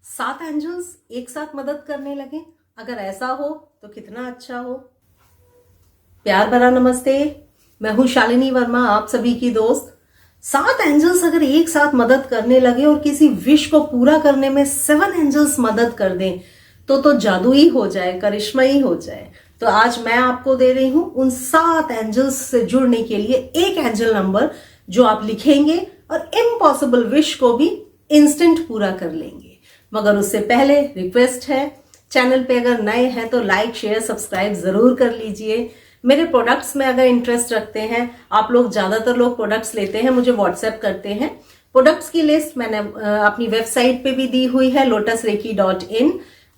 7 angels एक साथ मदद करने लगे। अगर ऐसा हो तो कितना अच्छा हो। प्यार भरा नमस्ते, मैं हूं शालिनी वर्मा, आप सभी की दोस्त। 7 एंजल्स अगर एक साथ मदद करने लगे और किसी विश को पूरा करने में 7 एंजल्स मदद कर दें तो जादू ही हो जाए, करिश्मा ही हो जाए। तो आज मैं आपको दे रही हूं उन 7 एंजल्स से जुड़ने के लिए एक एंजल नंबर जो आप लिखेंगे और इम्पॉसिबल विश को भी इंस्टेंट पूरा कर लेंगे। मगर उससे पहले रिक्वेस्ट है, चैनल पे अगर नए हैं तो लाइक शेयर सब्सक्राइब जरूर कर लीजिए। मेरे प्रोडक्ट्स में अगर इंटरेस्ट रखते हैं आप लोग, ज्यादातर लोग प्रोडक्ट्स लेते हैं, मुझे व्हाट्सएप करते हैं। प्रोडक्ट्स की लिस्ट मैंने अपनी वेबसाइट पे भी दी हुई है lotusreiki.in।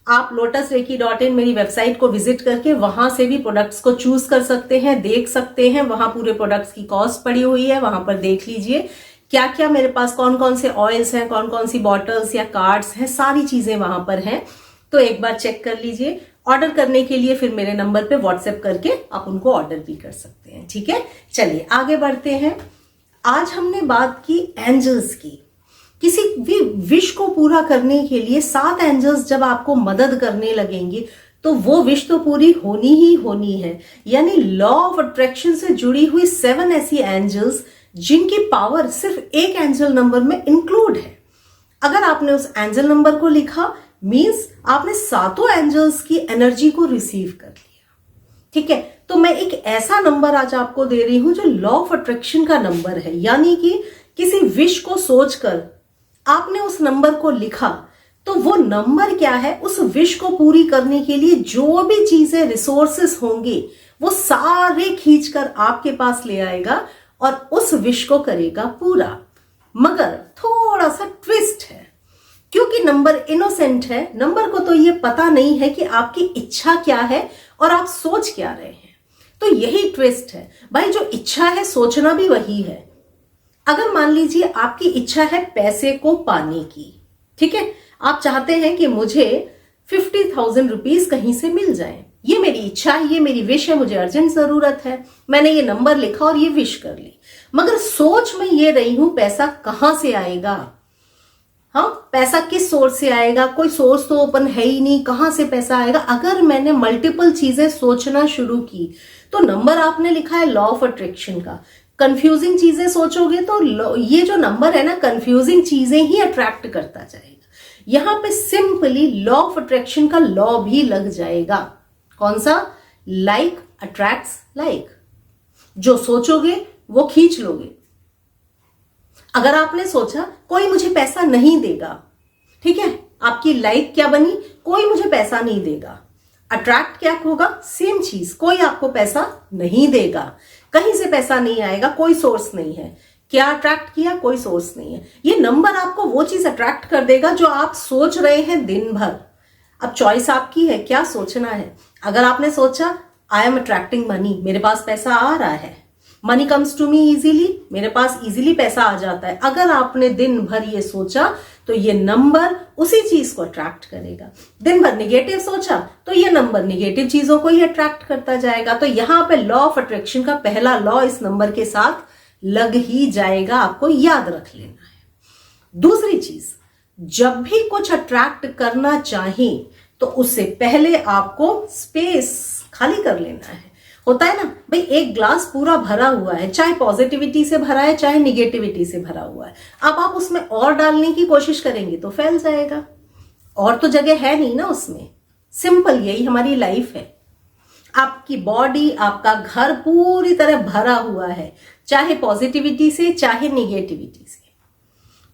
आप lotusreiki.in मेरी वेबसाइट को विजिट करके वहां से भी प्रोडक्ट्स को चूज कर सकते हैं, देख सकते हैं। वहां पूरे प्रोडक्ट्स की कॉस्ट पड़ी हुई है, वहां पर देख लीजिए क्या क्या मेरे पास, कौन कौन से ऑयल्स हैं, कौन कौन सी बॉटल्स या कार्ड्स हैं, सारी चीजें वहां पर हैं। तो एक बार चेक कर लीजिए। ऑर्डर करने के लिए फिर मेरे नंबर पे व्हाट्सएप करके आप उनको ऑर्डर भी कर सकते हैं। ठीक है, चलिए आगे बढ़ते हैं। आज हमने बात की एंजल्स की। किसी भी विश को पूरा करने के लिए 7 एंजल्स जब आपको मदद करने लगेंगे तो वो विश तो पूरी होनी ही होनी है। यानी लॉ ऑफ अट्रैक्शन से जुड़ी हुई 7 ऐसी एंजल्स जिनकी पावर सिर्फ एक एंजल नंबर में इंक्लूड है। अगर आपने उस एंजल नंबर को लिखा मींस आपने 7 एंजल्स की एनर्जी को रिसीव कर लिया। ठीक है, तो मैं एक ऐसा नंबर आज आपको दे रही हूं जो लॉ ऑफ अट्रैक्शन का नंबर है। यानी कि किसी विश को सोचकर आपने उस नंबर को लिखा तो वो नंबर क्या है, उस विश को पूरी करने के लिए जो भी चीजें रिसोर्सेस होंगे वो सारे खींचकर आपके पास ले आएगा और उस विश को करेगा पूरा। मगर थोड़ा सा ट्विस्ट है, क्योंकि नंबर इनोसेंट है। नंबर को तो ये पता नहीं है कि आपकी इच्छा क्या है और आप सोच क्या रहे हैं। तो यही ट्विस्ट है भाई, जो इच्छा है सोचना भी वही है। अगर मान लीजिए आपकी इच्छा है पैसे को पाने की, ठीक है, आप चाहते हैं कि मुझे 50,000 रुपीज कहीं से मिल जाए, ये मेरी इच्छा है, ये मेरी विश है, मुझे अर्जेंट जरूरत है। मैंने ये नंबर लिखा और ये विश कर ली, मगर सोच में ये रही हूं पैसा कहां से आएगा। हाँ, पैसा किस सोर्स से आएगा, कोई सोर्स तो ओपन है ही नहीं, कहां से पैसा आएगा। अगर मैंने मल्टीपल चीजें सोचना शुरू की तो नंबर आपने लिखा है लॉ ऑफ अट्रैक्शन का, कंफ्यूजिंग चीजें सोचोगे तो ये जो नंबर है ना, कंफ्यूजिंग चीजें ही अट्रैक्ट करता जाएगा। यहां पे सिंपली लॉ ऑफ अट्रैक्शन का लॉ भी लग जाएगा। कौन सा? Like attracts like. जो सोचोगे वो खींच लोगे। अगर आपने सोचा कोई मुझे पैसा नहीं देगा, ठीक है, आपकी लाइक क्या बनी? कोई मुझे पैसा नहीं देगा। अट्रैक्ट क्या होगा? सेम चीज, कोई आपको पैसा नहीं देगा, कहीं से पैसा नहीं आएगा, कोई सोर्स नहीं है। क्या अट्रैक्ट किया? कोई सोर्स नहीं है। ये नंबर आपको वो चीज अट्रैक्ट कर देगा जो आप सोच रहे हैं दिन भर। अब चॉइस आपकी है, क्या सोचना है। अगर आपने सोचा आई एम अट्रैक्टिंग मनी, मेरे पास पैसा आ रहा है, money comes to me easily, मेरे पास इजीली पैसा आ जाता है। अगर आपने दिन भर ये सोचा तो ये नंबर उसी चीज को अट्रैक्ट करेगा। दिन भर निगेटिव सोचा तो ये नंबर निगेटिव चीजों को ही अट्रैक्ट करता जाएगा। तो यहां पे लॉ ऑफ अट्रैक्शन का पहला लॉ इस नंबर के साथ लग ही जाएगा, आपको याद रख लेना है। दूसरी चीज, जब भी कुछ अट्रैक्ट करना चाहें तो उससे पहले आपको स्पेस खाली कर लेना है। होता है ना भाई, एक ग्लास पूरा भरा हुआ है, चाहे पॉजिटिविटी से भरा है चाहे निगेटिविटी से भरा हुआ है। अब आप उसमें और डालने की कोशिश करेंगे तो फैल जाएगा, और तो जगह है नहीं ना उसमें। सिंपल यही हमारी लाइफ है। आपकी बॉडी, आपका घर पूरी तरह भरा हुआ है, चाहे पॉजिटिविटी से चाहे निगेटिविटी से।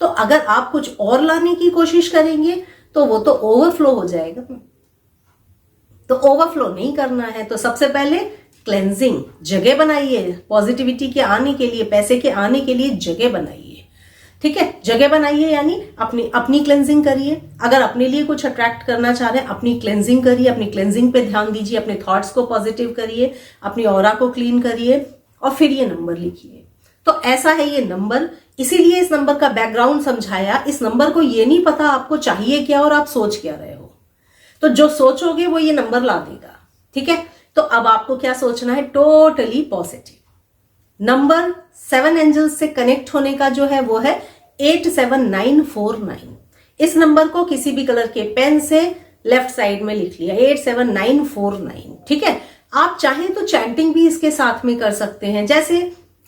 तो अगर आप कुछ और लाने की कोशिश करेंगे तो वो तो ओवरफ्लो हो जाएगा। तो ओवरफ्लो नहीं करना है तो सबसे पहले क्लेंजिंग, जगह बनाइए पॉजिटिविटी के आने के लिए, पैसे के आने के लिए जगह बनाइए। ठीक है, जगह बनाइए यानी अपनी क्लेंजिंग करिए। अगर अपने लिए कुछ अट्रैक्ट करना चाह रहे हैं, अपनी क्लेंजिंग करिए, अपनी क्लेंजिंग पे ध्यान दीजिए, अपने थॉट्स को पॉजिटिव करिए, अपनी ऑरा को क्लीन करिए और फिर ये नंबर लिखिए। तो ऐसा है ये नंबर, इसीलिए इस नंबर का बैकग्राउंड समझाया। इस नंबर को ये नहीं पता आपको चाहिए क्या और आप सोच क्या रहे हो, तो जो सोचोगे वो ये नंबर ला देगा। ठीक है, तो अब आपको क्या सोचना है? Totally positive. नंबर 7 एंजल्स से कनेक्ट होने का जो है वो है 87949। इस नंबर को किसी भी कलर के पेन से लेफ्ट साइड में लिख लिया 87949। ठीक है, आप चाहें तो चैंटिंग भी इसके साथ में कर सकते हैं, जैसे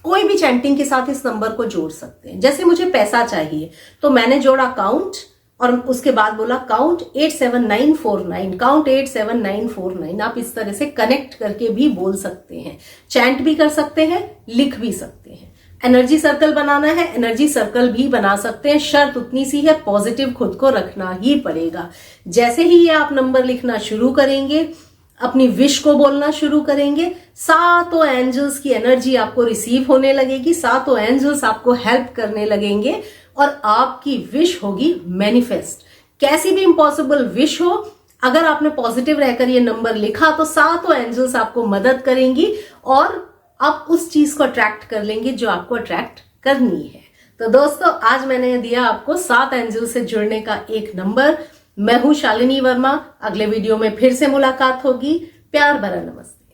कोई भी चैंटिंग के साथ इस नंबर को जोड़ सकते हैं। जैसे मुझे पैसा चाहिए तो मैंने जोड़ा काउंट और उसके बाद बोला काउंट 87949, काउंट 87949। आप इस तरह से कनेक्ट करके भी बोल सकते हैं, चैंट भी कर सकते हैं, लिख भी सकते हैं। एनर्जी सर्कल बनाना है, एनर्जी सर्कल भी बना सकते हैं। शर्त उतनी सी है, पॉजिटिव खुद को रखना ही पड़ेगा। जैसे ही ये आप नंबर लिखना शुरू करेंगे, अपनी विश को बोलना शुरू करेंगे, सातों एंजल्स की एनर्जी आपको रिसीव होने लगेगी, सातों एंजल्स आपको हेल्प करने लगेंगे और आपकी विश होगी मैनिफेस्ट। कैसी भी इम्पॉसिबल विश हो, अगर आपने पॉजिटिव रहकर ये नंबर लिखा तो सातों एंजल्स आपको मदद करेंगी और आप उस चीज को अट्रैक्ट कर लेंगे जो आपको अट्रैक्ट करनी है। तो दोस्तों, आज मैंने दिया आपको 7 एंजल से जुड़ने का एक नंबर। मैं हूं शालिनी वर्मा। अगले वीडियो में फिर से मुलाकात होगी। प्यार भरा नमस्ते।